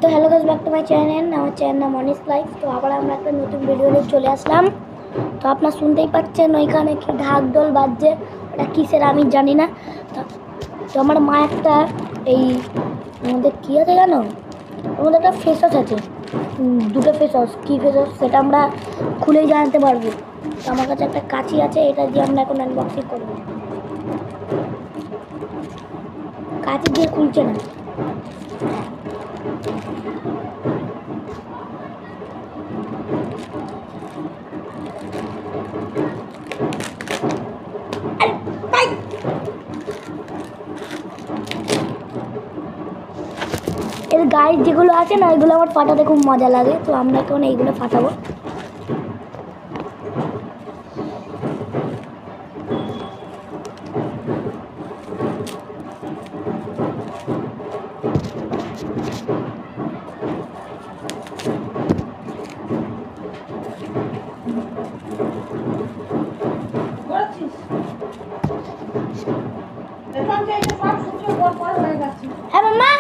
তো hello guys, back to my channel. আমার channel নাম অনিস লাইফ। তো আবার আমরা একটা নতুন ভিডিও নিয়ে চলে আসলাম। তো আপনারা শুনতেই পাচ্ছেন ওইখানে কি ঢাক ঢোল বাজছে, ওটা কিসের আমি জানি না। তো আমার মা একটা এই আমাদের কী আছে জানো, আমাদের একটা ফেস ওয়াশ আছে, দুটো ফেস ওয়াশ। কী ফেস ওয়াশ সেটা আমরা খুলেই জানতে পারবো। তো আমার কাছে একটা কাঁচি আছে, এটা দিয়ে আমরা এখন আনবক্সিং করবো। কাঁচি দিয়ে খুলছে না। এর গায়ে যেগুলো আছে না, এগুলো আমার ফাটাতে খুব মজা লাগে। তো আমরা এখন এইগুলো ফাটাবো। হ্যাঁ মাম্মা,